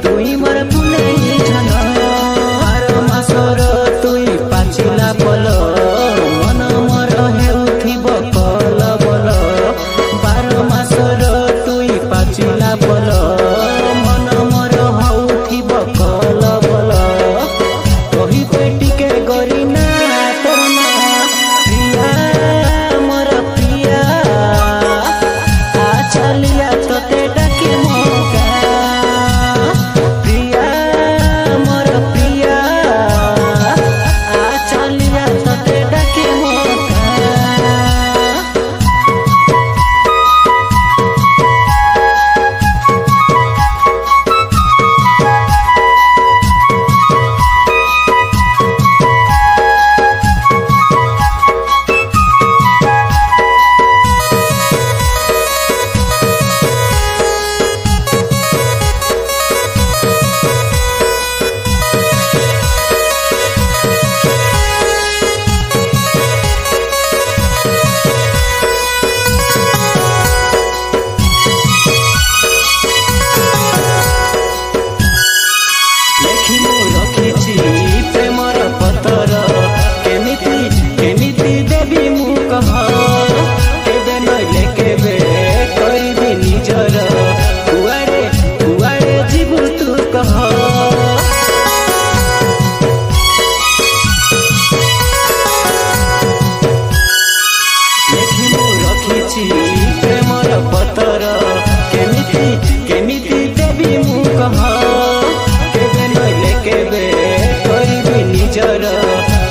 तुई मोर फुलेई झन आर मासर तुई पाचिला पल मन मोर हेउथिब कल बल 12 मासर तुई पाचिला पल मन मोर हउथिब कल बल कही पेटिके गरिना तोरना प्रिया मोर प्रिया आ चलिया तोते डाके मोका प्रिया मोर प्रिया आ चलिया तोते डाके मोका प्रेमर पतर केमिति केमिति देवी मु कह केबे नइले केबे करबी निजर कुआरे कुआरे जीवु तू कह लेखि मु रखिछि प्रेमर पतर केमिति केमिति देवी मु कह केबे नइले केबे करबी निजर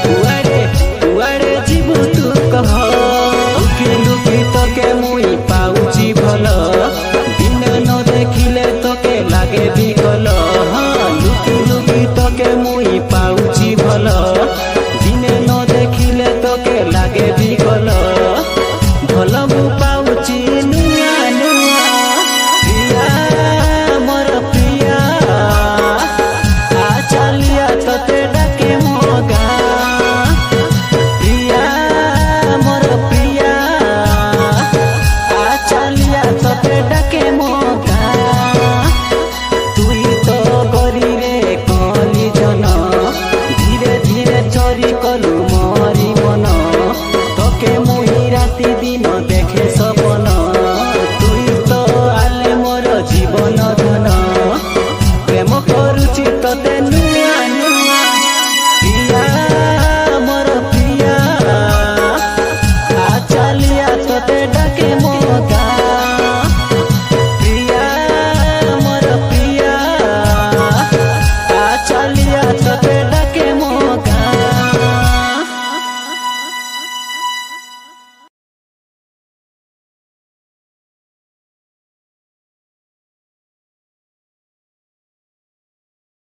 कुआरे कुआरे जीवु तू कह लुकी लुकी तके मुई पाउची भल दिन न देखिले तके लागे भी